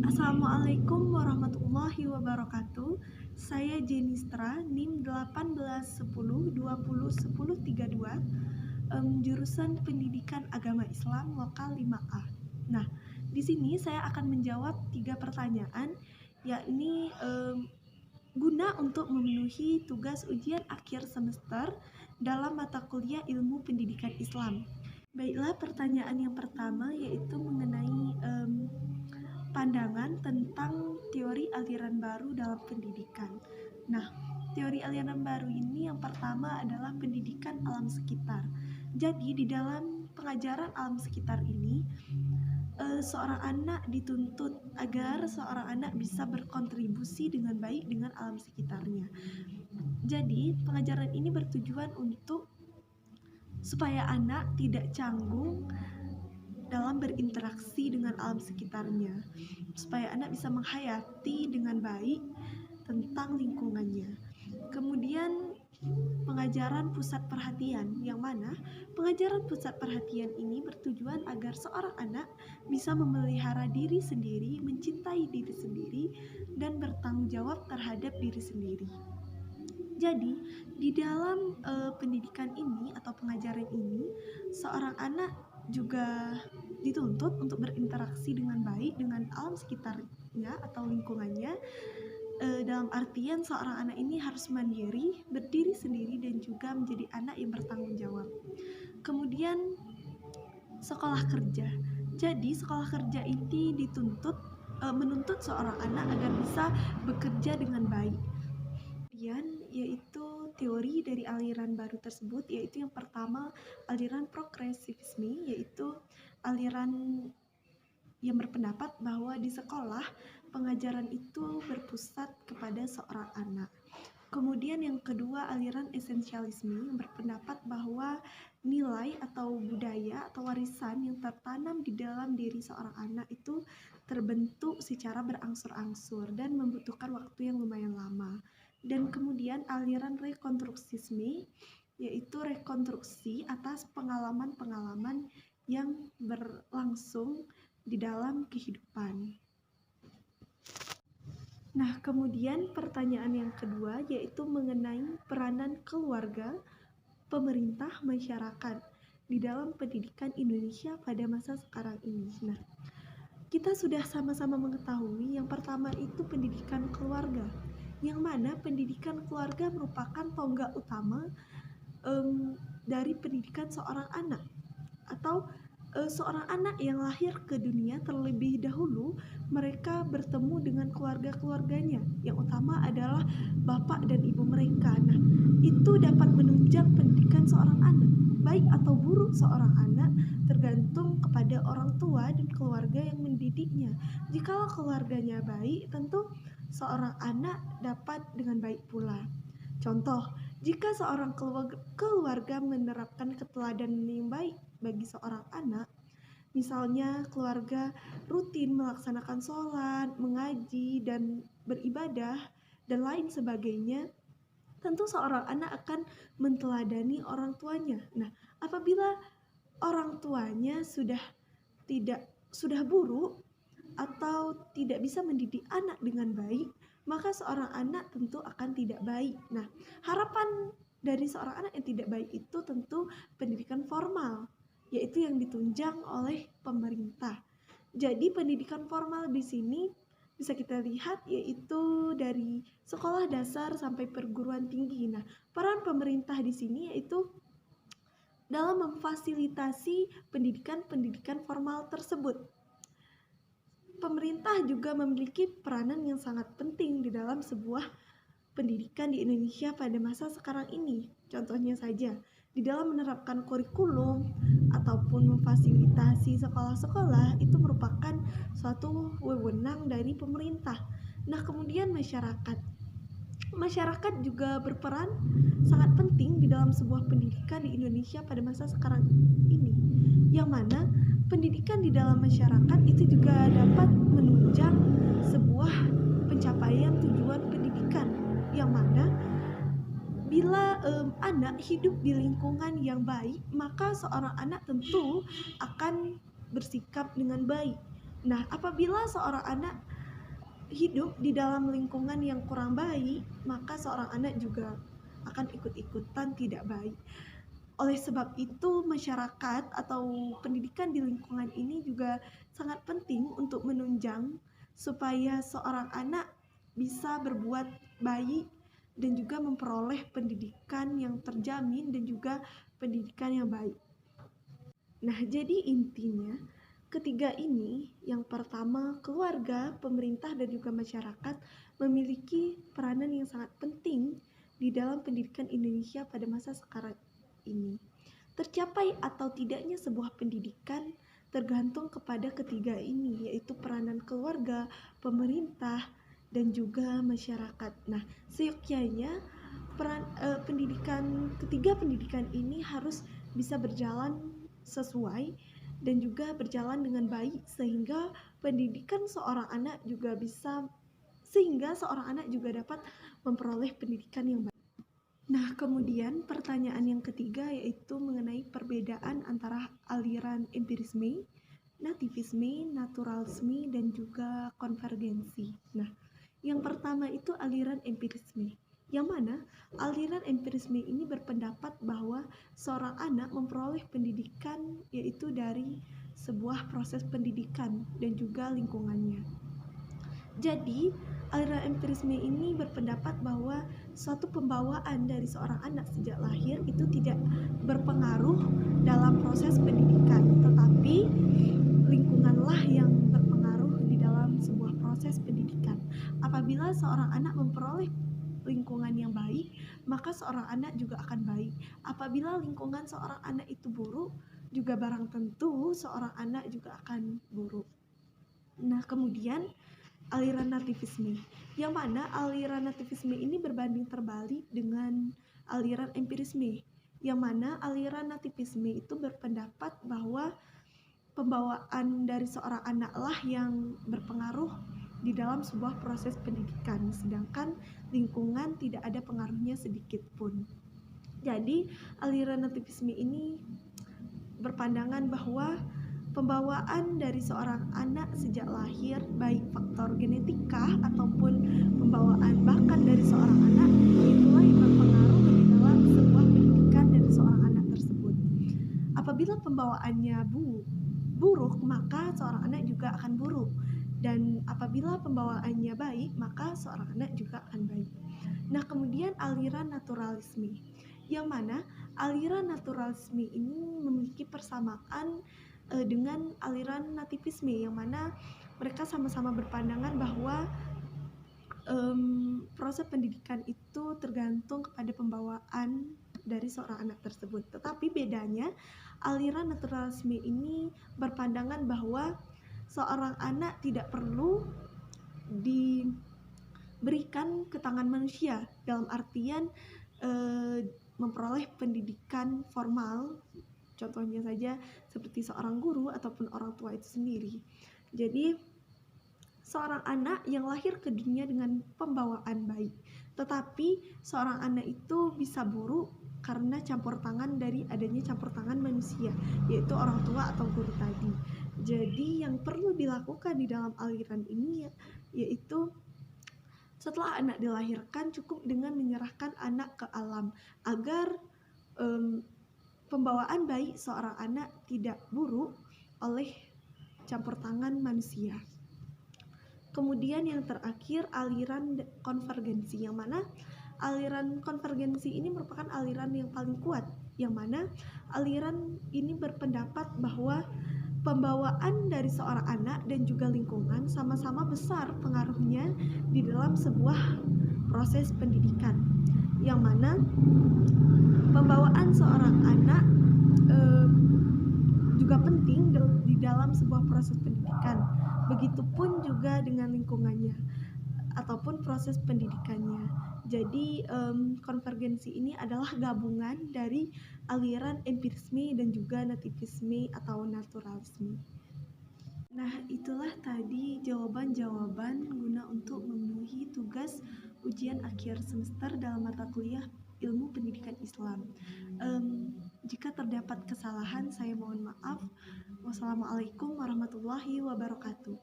Assalamualaikum warahmatullahi wabarakatuh. Saya Jenistra, NIM 1810201032, jurusan Pendidikan Agama Islam Lokal 5A. Nah, di sini saya akan menjawab 3 pertanyaan, yakni guna untuk memenuhi tugas ujian akhir semester dalam mata kuliah Ilmu Pendidikan Islam. Baiklah, pertanyaan yang pertama yaitu mengenai pandangan tentang teori aliran baru dalam pendidikan. Nah, teori aliran baru ini yang pertama adalah pendidikan alam sekitar. Jadi di dalam pengajaran alam sekitar ini, seorang anak dituntut agar seorang anak bisa berkontribusi dengan baik dengan alam sekitarnya. Jadi pengajaran ini bertujuan untuk supaya anak tidak canggung dalam berinteraksi dengan alam sekitarnya, supaya anak bisa menghayati dengan baik tentang lingkungannya. Kemudian pengajaran pusat perhatian, yang mana pengajaran pusat perhatian ini bertujuan agar seorang anak bisa memelihara diri sendiri, mencintai diri sendiri, dan bertanggung jawab terhadap diri sendiri. Jadi di dalam pendidikan ini atau pengajaran ini, seorang anak juga dituntut untuk berinteraksi dengan baik dengan alam sekitarnya atau lingkungannya, dalam artian seorang anak ini harus mandiri, berdiri sendiri, dan juga menjadi anak yang bertanggung jawab. Kemudian sekolah kerja. Jadi sekolah kerja ini menuntut seorang anak agar bisa bekerja dengan baik. Kemudian yaitu teori dari aliran baru tersebut, yaitu yang pertama aliran progresivisme, yaitu aliran yang berpendapat bahwa di sekolah pengajaran itu berpusat kepada seorang anak. Kemudian yang kedua aliran esensialisme yang berpendapat bahwa nilai atau budaya atau warisan yang tertanam di dalam diri seorang anak itu terbentuk secara berangsur-angsur dan membutuhkan waktu yang lumayan lama. Dan kemudian aliran rekonstruksisme, yaitu rekonstruksi atas pengalaman-pengalaman yang berlangsung di dalam kehidupan. Nah, kemudian pertanyaan yang kedua yaitu mengenai peranan keluarga, pemerintah, masyarakat di dalam pendidikan Indonesia pada masa sekarang ini. Nah, kita sudah sama-sama mengetahui yang pertama itu pendidikan keluarga, yang mana pendidikan keluarga merupakan tonggak utama dari pendidikan seorang anak, atau seorang anak yang lahir ke dunia terlebih dahulu mereka bertemu dengan keluarga-keluarganya, yang utama adalah bapak dan ibu mereka. Nah, itu dapat menunjang pendidikan seorang anak, baik atau buruk seorang anak tergantung kepada orang tua dan keluarga yang mendidiknya. Jikalau keluarganya baik, tentu seorang anak dapat dengan baik pula. Contoh, jika seorang keluarga menerapkan keteladanan yang baik bagi seorang anak, misalnya keluarga rutin melaksanakan sholat, mengaji, dan beribadah, dan lain sebagainya, tentu seorang anak akan menteladani orang tuanya. Nah, apabila orang tuanya sudah buruk atau tidak bisa mendidik anak dengan baik, maka seorang anak tentu akan tidak baik. Nah, harapan dari seorang anak yang tidak baik itu tentu pendidikan formal, yaitu yang ditunjang oleh pemerintah. Jadi pendidikan formal di sini bisa kita lihat yaitu dari sekolah dasar sampai perguruan tinggi. Nah, peran pemerintah di sini yaitu dalam memfasilitasi pendidikan formal tersebut. Pemerintah juga memiliki peranan yang sangat penting di dalam sebuah pendidikan di Indonesia pada masa sekarang ini. Contohnya saja, di dalam menerapkan kurikulum ataupun memfasilitasi sekolah-sekolah itu merupakan suatu wewenang dari pemerintah. Nah, kemudian masyarakat juga berperan sangat penting di dalam sebuah pendidikan di Indonesia pada masa sekarang ini, yang mana pendidikan di dalam masyarakat itu juga dapat menunjang sebuah pencapaian tujuan pendidikan, yang mana bila anak hidup di lingkungan yang baik, maka seorang anak tentu akan bersikap dengan baik. Nah, apabila seorang anak hidup di dalam lingkungan yang kurang baik, maka seorang anak juga akan ikut-ikutan tidak baik. Oleh sebab itu, masyarakat atau pendidikan di lingkungan ini juga sangat penting untuk menunjang supaya seorang anak bisa berbuat baik dan juga memperoleh pendidikan yang terjamin dan juga pendidikan yang baik. Nah, jadi intinya ketiga ini, yang pertama keluarga, pemerintah dan juga masyarakat memiliki peranan yang sangat penting di dalam pendidikan Indonesia pada masa sekarang ini. Tercapai atau tidaknya sebuah pendidikan tergantung kepada ketiga ini, yaitu peranan keluarga, pemerintah, dan juga masyarakat. Nah, seyogyanya ketiga pendidikan ini harus bisa berjalan sesuai dan juga berjalan dengan baik sehingga seorang anak juga dapat memperoleh pendidikan yang baik. Nah, kemudian pertanyaan yang ketiga yaitu mengenai perbedaan antara aliran empirisme, nativisme, naturalisme, dan juga konvergensi. Nah, yang pertama itu aliran empirisme, yang mana aliran empirisme ini berpendapat bahwa seorang anak memperoleh pendidikan yaitu dari sebuah proses pendidikan dan juga lingkungannya. Jadi, aliran empirisme ini berpendapat bahwa suatu pembawaan dari seorang anak sejak lahir itu tidak berpengaruh dalam proses pendidikan, tetapi lingkunganlah yang berpengaruh di dalam sebuah proses pendidikan. Apabila seorang anak memperoleh lingkungan yang baik, maka seorang anak juga akan baik. Apabila lingkungan seorang anak itu buruk, juga barang tentu seorang anak juga akan buruk. Nah, kemudian aliran nativisme, yang mana aliran nativisme ini berbanding terbalik dengan aliran empirisme, yang mana aliran nativisme itu berpendapat bahwa pembawaan dari seorang anaklah yang berpengaruh di dalam sebuah proses pendidikan, sedangkan lingkungan tidak ada pengaruhnya sedikit pun. Jadi aliran nativisme ini berpandangan bahwa pembawaan dari seorang anak sejak lahir, baik faktor genetika ataupun pembawaan bakat dari seorang anak, itulah yang berpengaruh di dalam sebuah pendidikan dari seorang anak tersebut. Apabila pembawaannya buruk, maka seorang anak juga akan buruk. Dan apabila pembawaannya baik, maka seorang anak juga akan baik. Nah, kemudian aliran naturalisme, yang mana aliran naturalisme ini memiliki persamaan dengan aliran nativisme, yang mana mereka sama-sama berpandangan bahwa proses pendidikan itu tergantung kepada pembawaan dari seorang anak tersebut. Tetapi bedanya, aliran naturalisme ini berpandangan bahwa seorang anak tidak perlu diberikan ke tangan manusia, dalam artian memperoleh pendidikan formal, contohnya saja seperti seorang guru ataupun orang tua itu sendiri. Jadi seorang anak yang lahir ke dunia dengan pembawaan baik, tetapi seorang anak itu bisa buruk karena campur tangan dari adanya campur tangan manusia, yaitu orang tua atau guru tadi. Jadi yang perlu dilakukan di dalam aliran ini yaitu setelah anak dilahirkan cukup dengan menyerahkan anak ke alam agar pembawaan baik seorang anak tidak buruk oleh campur tangan manusia. Kemudian yang terakhir, aliran konvergensi, yang mana aliran konvergensi ini merupakan aliran yang paling kuat, yang mana aliran ini berpendapat bahwa pembawaan dari seorang anak dan juga lingkungan sama-sama besar pengaruhnya di dalam sebuah proses pendidikan, yang mana pembawaan seorang anak juga penting di dalam sebuah proses pendidikan. Begitupun juga dengan lingkungannya ataupun proses pendidikannya. Jadi konvergensi ini adalah gabungan dari aliran empirisme dan juga nativisme atau naturalisme. Nah, itulah tadi jawaban-jawaban guna untuk memenuhi tugas ujian akhir semester dalam mata kuliah Ilmu Pendidikan Islam. Jika terdapat kesalahan, saya mohon maaf. Wassalamualaikum warahmatullahi wabarakatuh.